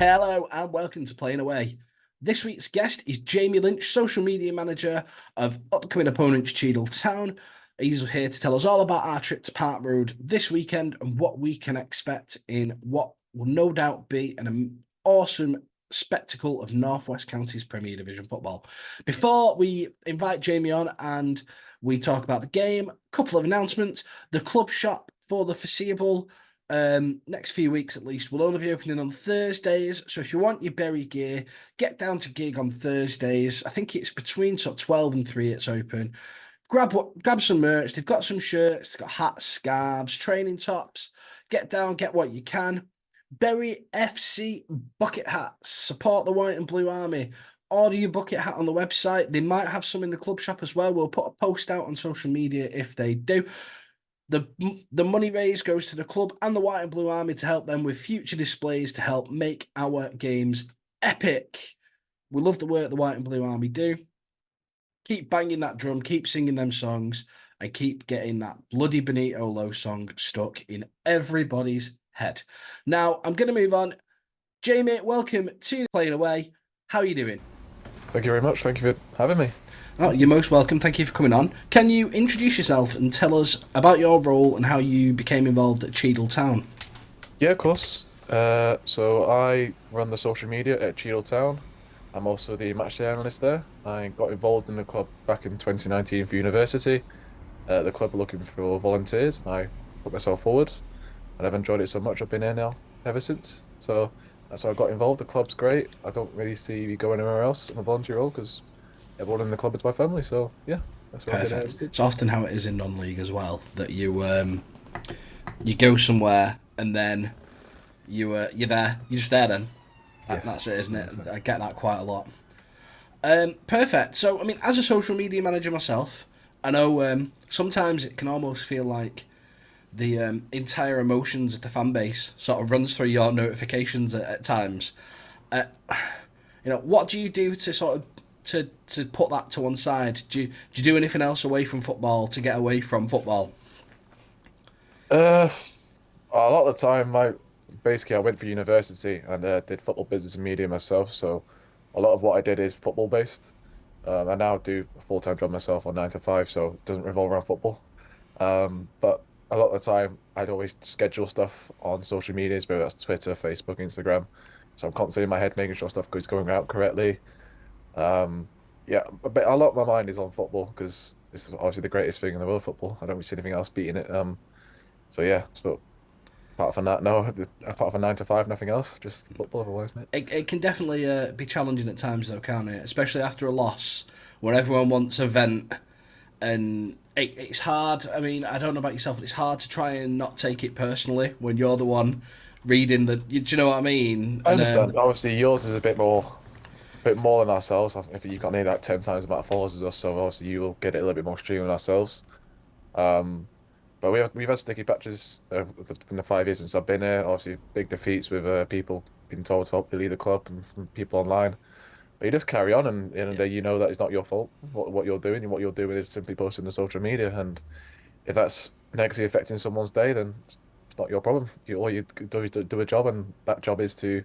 Hello and welcome to Playing Away. This week's guest is Jamie Lynch, social media manager of upcoming opponents Cheadle Town. He's here to tell us all about our trip to Park Road this weekend and what we can expect in what will no doubt be an awesome spectacle of Northwest Counties Premier Division football. Before we invite Jamie on and we talk about the game, a couple of announcements. The club shop for the foreseeable next few weeks at least will only be opening on Thursdays. So if you want your berry gear, get down to Gig on Thursdays. I think it's between sort of 12 and 3 it's open. Grab some merch. They've got some shirts, they've got hats, scarves, training tops. Get down, get what you can. Berry FC bucket hats. Support the white and blue army. Order your bucket hat on the website. They might have some in the club shop as well. We'll put a post out on social media if they do. The money raised goes to the club and the White and Blue Army to help them with future displays to help make our games epic. We love the work the White and Blue Army do. Keep banging that drum, keep singing them songs, and keep getting that bloody Benito Low song stuck in everybody's head. Now, I'm going to move on. Jamie, welcome to Playing Away. How are you doing? Thank you very much. Thank you for having me. Oh, you're most welcome. Thank you for coming on. Can you introduce yourself and tell us about your role and how you became involved at Cheadle Town? Yeah, of course. So I run the social media at Cheadle Town. I'm also the matchday analyst there. I got involved in the club back in 2019 for university. The club were looking for volunteers, and I put myself forward. And I've enjoyed it so much. I've been here now ever since. So that's why I got involved. The club's great. I don't really see me going anywhere else in a volunteer role because everyone in the club is my family. So yeah, that's what I've been Perfect. here. It's often how it is in non-league as well, that you go somewhere and then you're there. You're just there then. Yes. That's it, isn't it? I get that quite a lot. Perfect. So, I mean, as a social media manager myself, I know sometimes it can almost feel like the entire emotions of the fan base sort of runs through your notifications at times. Uh, what do you do to sort of to put that to one side? Do you do anything else away from football to get away from football? Uh, a lot of the time, I went for university and did football business and media myself. So a lot of what I did is football based. I now do a full-time job myself on 9 to 5, so it doesn't revolve around football. But a lot of the time, I'd always schedule stuff on social medias, whether that's Twitter, Facebook, Instagram. So I'm constantly in my head making sure stuff is going out correctly. Um, yeah, but a lot of my mind is on football because it's obviously the greatest thing in the world, football. I don't really see anything else beating it. So yeah, so apart from that, no, apart from 9 to 5, nothing else, just football otherwise, mate. It can definitely be challenging at times, though, can't it? Especially after a loss, where everyone wants a vent, and it's hard. I mean, I don't know about yourself, but it's hard to try and not take it personally when you're the one reading the. Do you know what I mean? I And understand. Obviously, yours is bit more than ourselves. If you've got nearly like 10 times the amount of followers as us, so obviously you will get it a little bit more stream than ourselves. Um, but we've had sticky patches in the 5 years since I've been here. Obviously, big defeats with people being told to help leave the club and from people online. But you just carry on, and in the day you know that it's not your fault what you're doing, and what you're doing is simply posting to social media. And if that's negatively affecting someone's day, then it's not your problem. All you do is do a job, and that job is to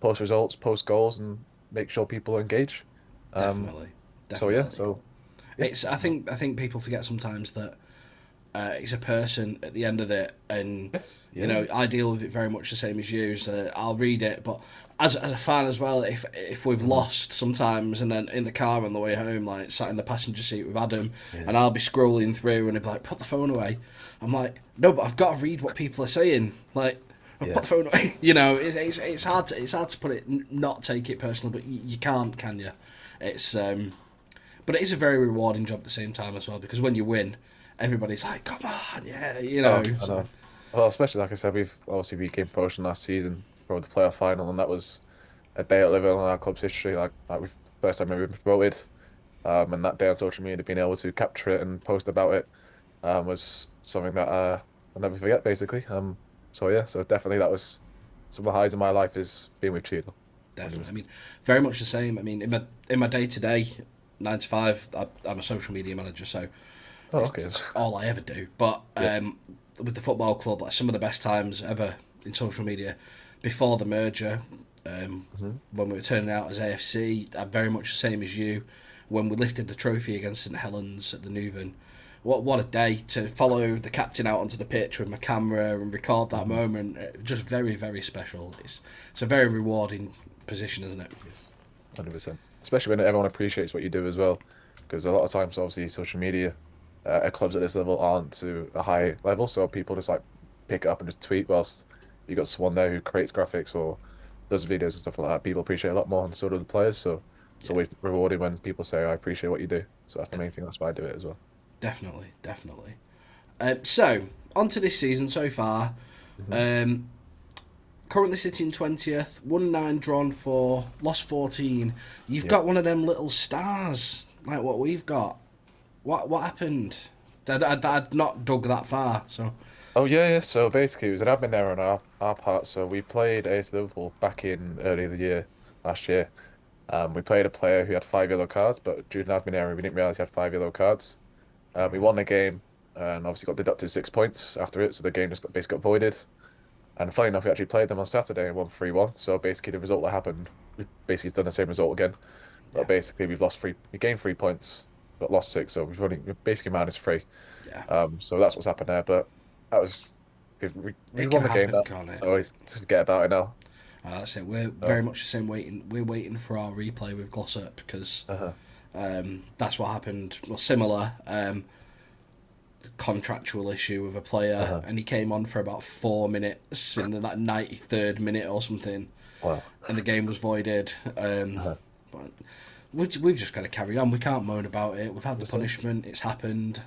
post results, post goals, and make sure people engage. Um, definitely, so yeah, definitely, so yeah, it's. I think people forget sometimes that it's a person at the end of it, and yes, yeah, I deal with it very much the same as you. So I'll read it, but as a fan as well, if we've mhm, lost sometimes, and then in the car on the way home, like sat in the passenger seat with Adam, yeah, and I'll be scrolling through, and he'll be like, "Put the phone away." I'm like, "No, but I've got to read what people are saying." Like, put yeah, the phone away. It's hard to put it not take it personal, but you can't, can you? It's but it is a very rewarding job at the same time as well, because when you win, everybody's like, "Come on, yeah," Oh, I So know. Well, especially like I said, we came promotion last season for the playoff final, and that was a day at living on our club's history. Like we first time we were promoted, and that day on social media, being able to capture it and post about it, was something that I'll never forget, basically. So yeah, so definitely that was some of the highs of my life is being with Cheadle. definitely. I 100%. mean, very much the same. I mean, in my day to day, 9 to 5, I'm a social media manager, so Oh, okay. it's all I ever do. But Yeah. with the football club, like some of the best times ever in social media, before the merger, Hmm. when we were turning out as AFC, very much the same as you. When we lifted the trophy against St Helens at the Newven, what a day to follow the captain out onto the pitch with my camera and record that Hmm. moment. Just very very special. It's a very rewarding position, isn't it? Yes, 100%. Especially when everyone appreciates what you do as well, because a lot of times, obviously, social media at clubs at this level aren't to a high level, so people just like pick it up and just tweet. Whilst you got someone there who creates graphics or does videos and stuff like that, people appreciate a lot more, and so do the players. So it's Yeah, always rewarding when people say, "I appreciate what you do." So that's the main thing. That's why I do it as well. definitely, definitely. So on to this season so far. Hmm. Um, Currently sitting 20th, won 9, drawn 4, lost 14. You've Yep. got one of them little stars like what we've got. What happened? I'd not dug that far, so Oh yeah, yeah. So basically, it was an admin error on our part. So we played AS Liverpool back in early the year last year. We played a player who had 5 yellow cards, but due to an admin error, we didn't realize he had 5 yellow cards. We right, won the game and obviously got deducted 6 points after it, so the game just basically got voided. And funny enough, we actually played them on Saturday and won 3-1. So basically, the result that happened, we've basically done the same result again. yeah, But basically, we gained 3 points, but lost six, so we're basically -3. yeah. So that's what's happened there. But that was we It can won the game happen, now, can't it? so we forget about it now. That's it. We're very So, much the same waiting. We're waiting for our replay with Glossop because uh-huh, that's what happened. Well, similar contractual issue with a player, uh-huh. and he came on for about 4 minutes in the that 93rd minute or something, Well, and the game was voided. uh-huh. But we've just got to carry on. We can't moan about it. We've had the 100%. punishment. It's happened.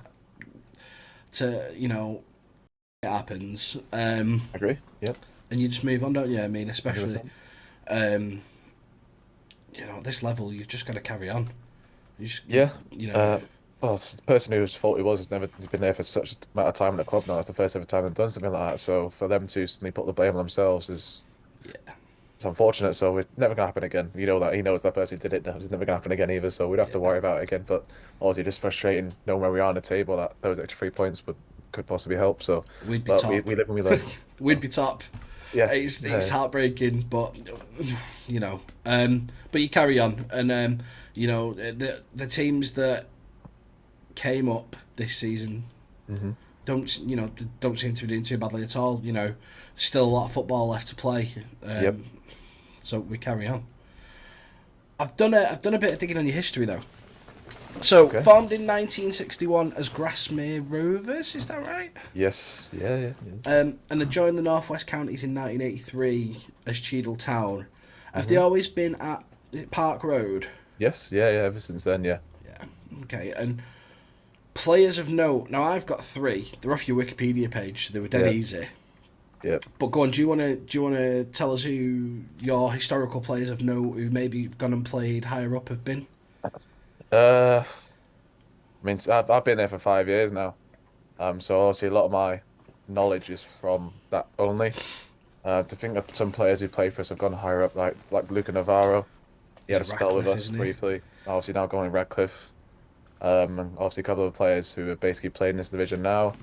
It happens. Agree. Yep. And you just move on, don't you? I mean, especially 100%. um, at this level, you've just got to carry on. Yeah. You know, Uh, well, it's the person whose fault it was has been there for such a amount of time in the club now. It's the first ever time they've done something like that. So for them to suddenly put the blame on themselves is yeah, it's unfortunate. So it's never gonna happen again. You know that he knows that person who did it. It's never gonna happen again either. So we don't have to yeah. worry about it again. But obviously, just frustrating knowing where we are on the table that those extra 3 points would could possibly help. So, We'd be but we, top. we live and we learn. We'd be top. Yeah. It's heartbreaking, but but you carry on, and the teams that came up this season Hmm. don't seem to be doing too badly at all. Still a lot of football left to play, Yep. so we carry on. I've done a bit of digging on your history though. So Okay. formed in 1961 as Grasmere Rovers, is that right? Yes. Yeah. Yeah. Yes. And they joined the North West Counties in 1983 as Cheadle Town. Have they Hmm. always been at is it Park Road? Yes. Yeah. Yeah. Ever since then, yeah. Yeah. Okay. And players of note. Now I've got three. They're off your Wikipedia page, so they were dead Yeah. easy. Yeah. But go on. Do you want to tell us who your historical players of note who maybe have gone and played higher up have been? I mean, I've been there for 5 years now. So obviously a lot of my knowledge is from that only. To think of some players who played for us have gone higher up, like Luca Navarro. He He's had at a spell with Radcliffe, us isn't he? briefly. Obviously now going to Radcliffe. And obviously a couple of players who have basically played in this division now.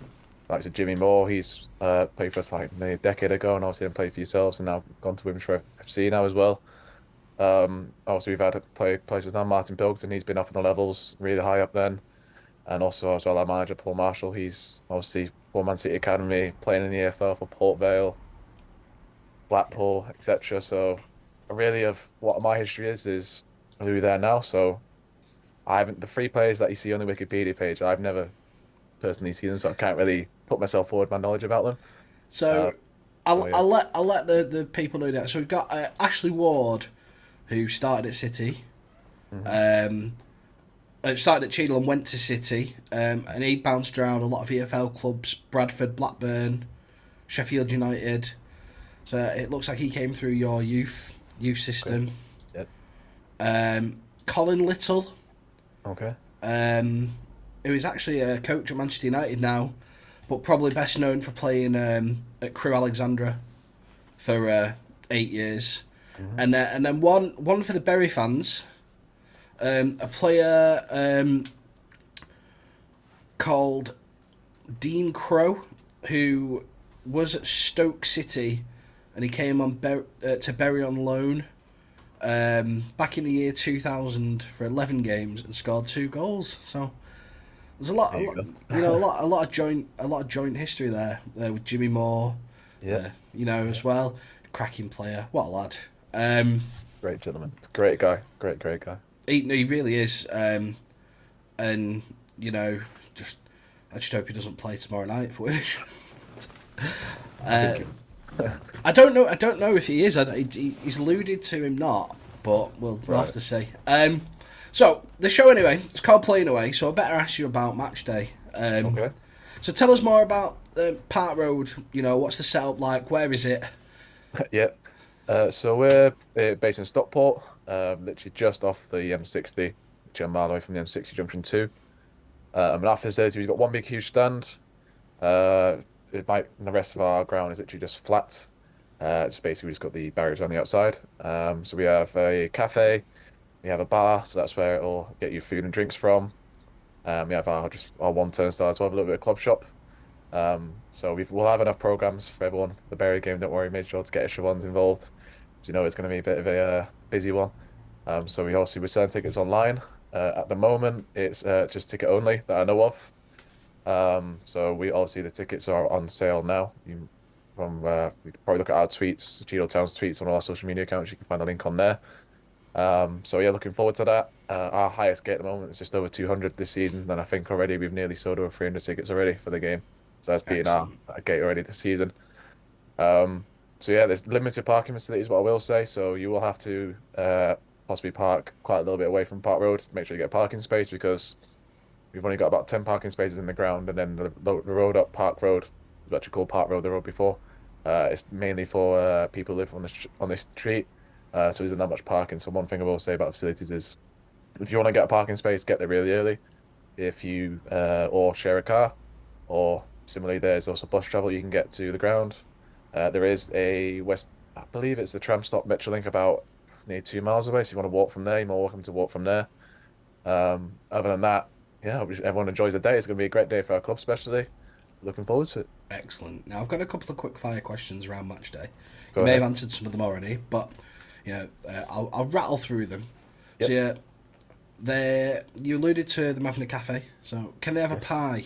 Like so Jimmy Moore, he's played for us like maybe a decade ago, and obviously then played for yourselves, and now gone to Women's FC now as well. Obviously we've had a players with now Martin Pilkington, he's been up in the levels, really high up then. And also as well our manager Paul Marshall, he's obviously for Man City Academy, playing in the EFL for Port Vale, Blackpool, etc. So really of what my history is who they're now. So I haven't the three players that you see on the Wikipedia page, I've never personally seen them, so I can't really put myself forward my knowledge about them. So So yeah. I'll let the people know that. So we've got Ashley Ward, who started at City. Hmm. Um, Started at Cheadle and went to City, and he bounced around a lot of EFL clubs: Bradford, Blackburn, Sheffield United. So it looks like he came through your youth Okay. system. Yep. Colin Little, Okay. who is actually a coach at Manchester United now, but probably best known for playing at Crewe Alexandra for 8 years, Hmm. and then one for the Bury fans, a player called Dean Crow, who was at Stoke City and he came on to Bury on loan back in the year 2000 for 11 games and scored 2 goals. So there's a There you lot, go. a lot of joint history there with Jimmy Moore, Yeah, as well. Cracking player, what a lad. Um, great gentleman. Great guy. Great guy. he really is, and you know, just I just hope he doesn't play tomorrow night for Wish. I think I don't know if he is. He's alluded to him not, but we'll have right. to see. So the show anyway, it's called Playing Away. So I better ask you about match day. Okay. So tell us more about Park Road. What's the setup like? Where is it? Yeah. So we're based in Stockport, literally just off the M60, which is a mile away from the M60 junction 2. And our facility, we've got one big huge stand. And the rest of our ground is literally just flat. It's basically we just got the barriers on the outside. So we have a cafe, we have a bar, so that's where it'll get you food and drinks from. We have our one turnstile as well, a little bit of club shop. So we'll have enough programs for everyone for the Berry game. Don't worry, make sure to get extra ones involved. 'Cause it's going to be a bit of a busy one. So we're selling tickets online. At the moment, it's just ticket only that I know of. So we obviously the tickets are on sale now. We can probably look at our tweets, Cheadle Town's tweets on all our social media accounts. You can find the link on there. So yeah, looking forward to that. Our highest gate at the moment is just over 200 this season, and I think already we've nearly sold over 300 tickets already for the game. So that's beating Excellent. our gate already this season. Um, so yeah, there's limited parking facilities, what I will say. So you will have to possibly park quite a little bit away from Park Road. Make sure you get a parking space because we've only got about 10 parking spaces in the ground, and then the road up Park Road, was actually called Park Road, the road before. It's mainly for people who live on this street. So there's not much parking. So one thing I will say about facilities is if you want to get a parking space, get there really early. If you or share a car, or similarly, there's also bus travel you can get to the ground. There is I believe it's the tram stop Metrolink about near 2 miles away. So if you want to walk from there, you're more welcome to walk from there. Other than that, yeah, I hope everyone enjoys the day. It's going to be a great day for our club, especially. Looking forward to it. Excellent. Now I've got a couple of quick fire questions around match day. You Go may have ahead. answered some of them already, but I'll rattle through them. So Yep. yeah, you alluded to them having a cafe. So can they have a Yes. pie?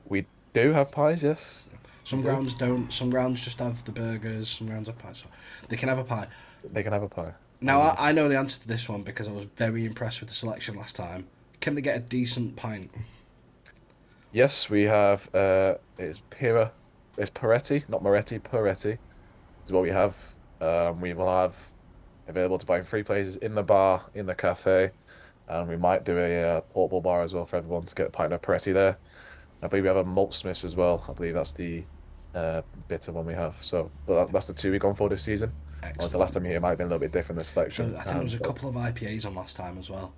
We do have pies, yes. We Some do. grounds don't. Some grounds just have the burgers. Some grounds have pie. So they can have a pie. They can have a pie. Now I know the answer to this one because I was very impressed with the selection last time. Can they get a decent pint? Yes, we have it's Peretti, not Moretti, Peretti is what we have. We will have available to buy in free places in the bar, in the cafe, and we might do a portable bar as well for everyone to get a pint of Peretti there. I believe we have a malt smith as well. I believe that's the bitter one we have. So, but that's the two we've gone for this season. Obviously, last Excellent. time here it might have been a little bit different, the selection. I think there was a couple of IPAs on last time as well.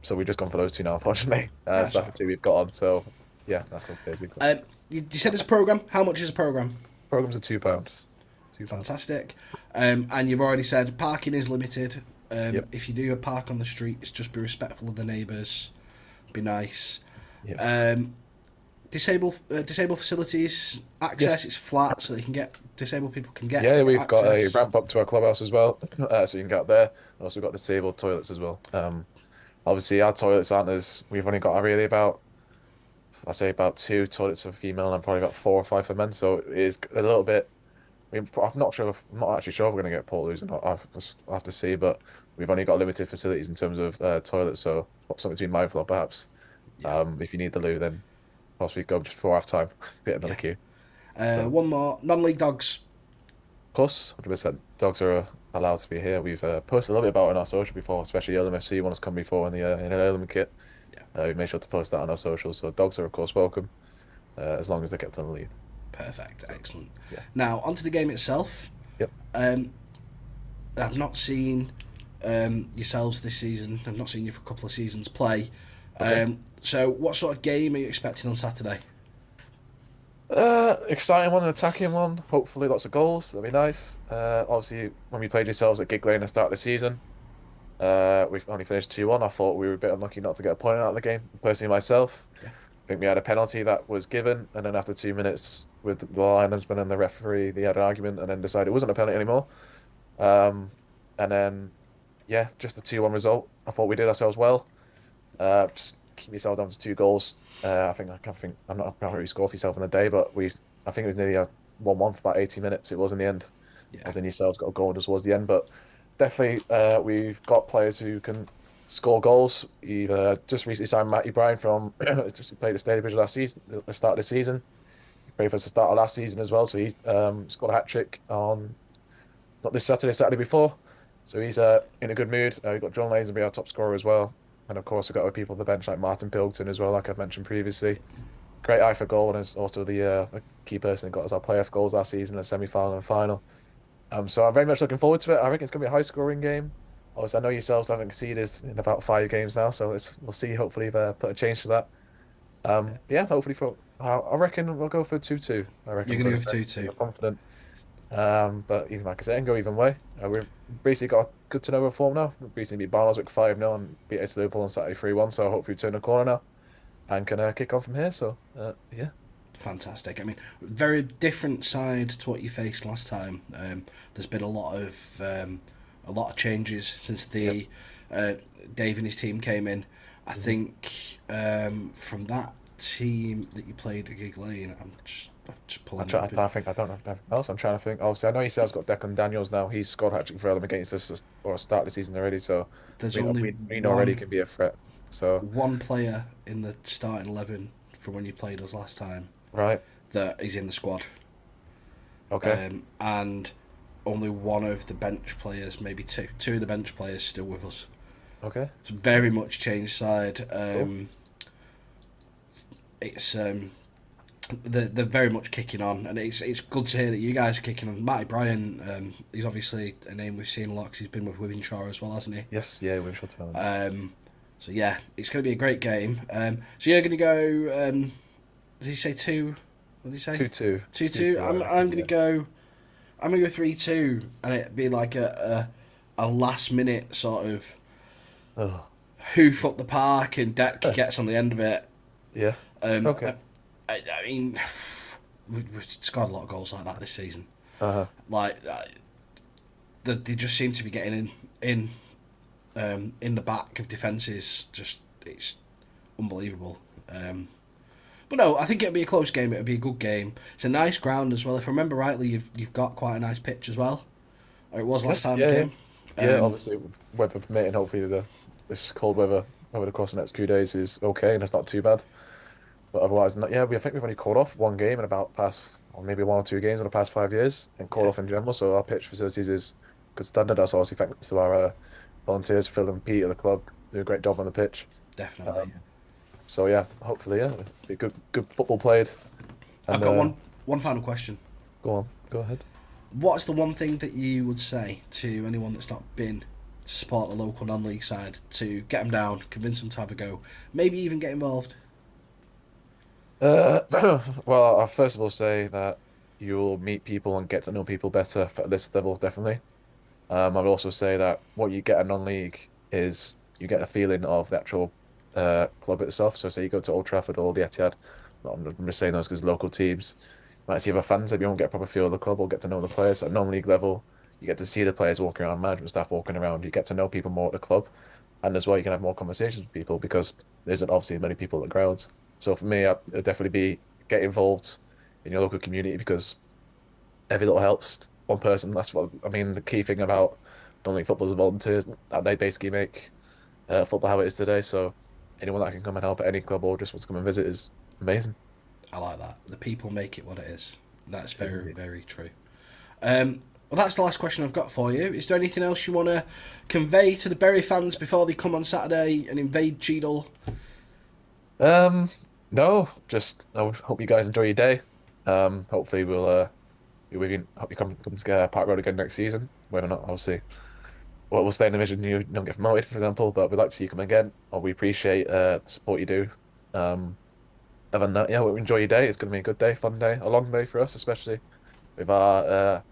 So we've just gone for those two now, unfortunately. So That's that's all the two we've got on. So yeah, that's the third we've got. right. You said it's a program. How much is a program? Programs are £2. £2. Fantastic. And you've already said parking is limited. Yep. If you do a park on the streets, just be respectful of the neighbours. Be nice. Yep. Disabled facilities access. Yes. It's flat, so they can get disabled people can get Yeah, we've got a access. ramp up to our clubhouse as well, so you can get up there. Also got disabled toilets as well. Obviously our toilets aren't as we've only got really about I say about two toilets for female and probably about 4 or 5 for men. So it is a little bit. I'm not actually sure if we're going to get Port or not. I'll have to see, but we've only got limited facilities in terms of toilets, so something to be mindful of perhaps. Yeah, If you need the loo, then possibly go just before half time, get another yeah. queue. So, of One more non-league dogs. course, 100%. Dogs are allowed to be here. We've posted a little bit about it on our social before, especially Earlham FC want us to come before in in an Earlham kit. Yeah, We've made sure to post that on our socials. So dogs are of course welcome, as long as they're kept on the lead. perfect, excellent. Yeah. Now onto the game itself. Yep. Um, I've not seen yourselves this season. I've not seen you for a couple of seasons play. Okay. So what sort of game are you expecting on Saturday? Exciting one, an attacking one. Hopefully, lots of goals. That'd be nice. Obviously, when we played yourselves at Gig Lane at the start of the season, we've only finished 2-1. I thought we were a bit unlucky not to get a point out of the game, personally myself. Yeah. think we had a penalty that was given, and then after 2 minutes, with the linesman and the referee, they had an argument, and then decided it wasn't a penalty anymore. Um, and then yeah, just a 2-1 result. I thought we did ourselves well. Just keep yourself down to 2 goals. I think I'm not sure who scored for yourself in the day, but I think it was nearly a 1-1 for about 80 minutes. It was in the end. Yeah. As in yourselves got a goal just towards the end, but definitely we've got players who can score goals. You've just recently signed Matty Bryan from just played the State Bridge last season, the start of the season. He played for us at the start of last season as well, so he's scored a hat trick on not this Saturday, Saturday before. So he's in a good mood. We've got John Lazenby, our top scorer as well. And of course, we've got other people on the bench like Martin Pilkington as well, like I've mentioned previously. Great eye for goal and is also the key person who got us our playoff goals last season, the semi-final and final. So I'm very much looking forward to it. I think it's going to be a high-scoring game. Obviously, I know yourselves haven't conceded in about 5 games now, so we'll see. Hopefully, they've put a change to that. Yeah, hopefully I reckon we'll go for 2-2. I reckon You're I'm going going to to go for say 2-2. I'm confident. But even like I said, it can go even way. We've basically got a good to know form now. We've recently beat Barnsley 5-0 and beat AS Liverpool on Saturday 3-1. So hopefully we turn the corner now and can kick on from here. So yeah, Fantastic. I mean, very different side to what you faced last time. There's been a lot of changes since yep. uh, Dave and his team came in. I Mhm. think from that team that you played at Gig Lane, I'm just I'm pulling it trying. up. I don't know anything else. I'm trying to think. Obviously, I know yourselves got Declan Daniels now. He's scored a hat-trick for them against us or start the season already. So There's only we already one can be a threat. So one player in the starting 11 from when you played us last time right, that is in the squad, okay, and only one of the bench players, maybe two of the bench players still with us. okay, It's very much changed side. cool. It's they're very much kicking on, and it's good to hear that you guys are kicking on. Matty Bryan, he's obviously a name we've seen a lot because he's been with Wivenshaw as well, hasn't he? Yes, yeah, we shall tell him. So yeah, it's going to be a great game. So you're going to go. Did he say two? What did he say? 2-2, 2-2. 2-2. I I'm reckon. going to Yeah. go. I'm going to go 3-2, and it'd be like a last minute sort of Oh, hoof up the park, and Deck gets on the end of it. yeah. Um, Okay. I mean, we've scored a lot of goals like that this season. Uh-huh. Like they just seem to be getting in the back of defences. Just it's unbelievable. But no, I think it'll be a close game. It'll be a good game. It's a nice ground as well. If I remember rightly, you've got quite a nice pitch as well. Or it was last Yes. time we Yeah. Yeah. came. Yeah. Um, Obviously, weather permitting, hopefully this cold weather over the course of the next few days is okay and it's not too bad. But otherwise, not. Yeah. I think we've only called off one game in about past, or maybe 1 or 2 games in the past 5 years, and called yeah, off in general. So our pitch facilities is good standard. That's obviously thanks to our volunteers, Phil and Pete at the club, do a great job on the pitch. definitely. Um, so yeah, hopefully, yeah, be good football played. I've And got one final question. go on, go ahead. What's the one thing that you would say to anyone that's not been to support the local non-league side to get them down, convince them to have a go, maybe even get involved? Uh, well, I'll first of all say that you'll meet people and get to know people better at this level, definitely. I'd also say that what you get at non-league is you get a feeling of the actual club itself. So say you go to Old Trafford or the Etihad, well, I'm just saying those because local teams you might see other fans that you won't get a proper feel of the club or get to know the players. At non-league level, you get to see the players walking around, management staff walking around. You get to know people more at the club, and as well you can have more conversations with people because there isn't obviously many people at the grounds. So for me, it'd definitely be get involved in your local community because every little helps. One person, that's what I mean. The key thing about non-league football is the volunteers that they basically make football how it is today. So anyone that can come and help at any club or just wants to come and visit is amazing. I like that. The people make it what it is. That's It is very, indeed. very true. Well, that's the last question I've got for you. Is there anything else you want to convey to the Bury fans before they come on Saturday and invade Cheadle? Um, no, just I hope you guys enjoy your day. Hopefully we can hope you come to Park Road again next season. Whether or not, obviously, well, we'll stay in the division. You don't get promoted, for example, but we'd like to see you come again. Or we appreciate the support you do. Um, Other than that, yeah, we enjoy your day. It's going to be a good day, fun day, a long day for us, especially with our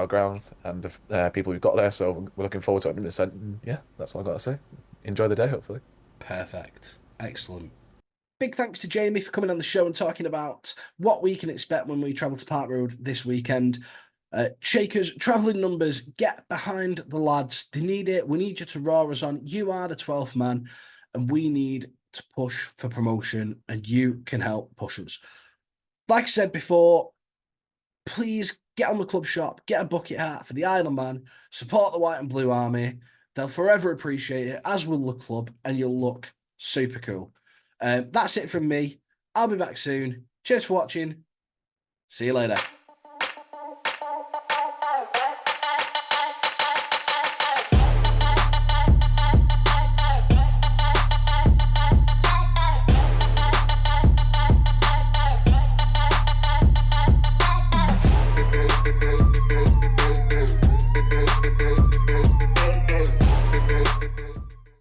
ground and the people we've got there. So we're looking forward to it 100%. Yeah, that's all I got to say. Enjoy the day, hopefully. Perfect. Excellent. Big thanks to Jamie for coming on the show and talking about what we can expect when we travel to Park Road this weekend. Shakers, travelling numbers, get behind the lads. They need it. We need you to roar us on. You are the 12th man, and we need to push for promotion, and you can help push us. Like I said before, please get on the club shop, get a bucket hat for the Island Man, support the White and Blue Army. They'll forever appreciate it, as will the club, and you'll look super cool. That's it from me. I'll be back soon. Cheers for watching. See you later.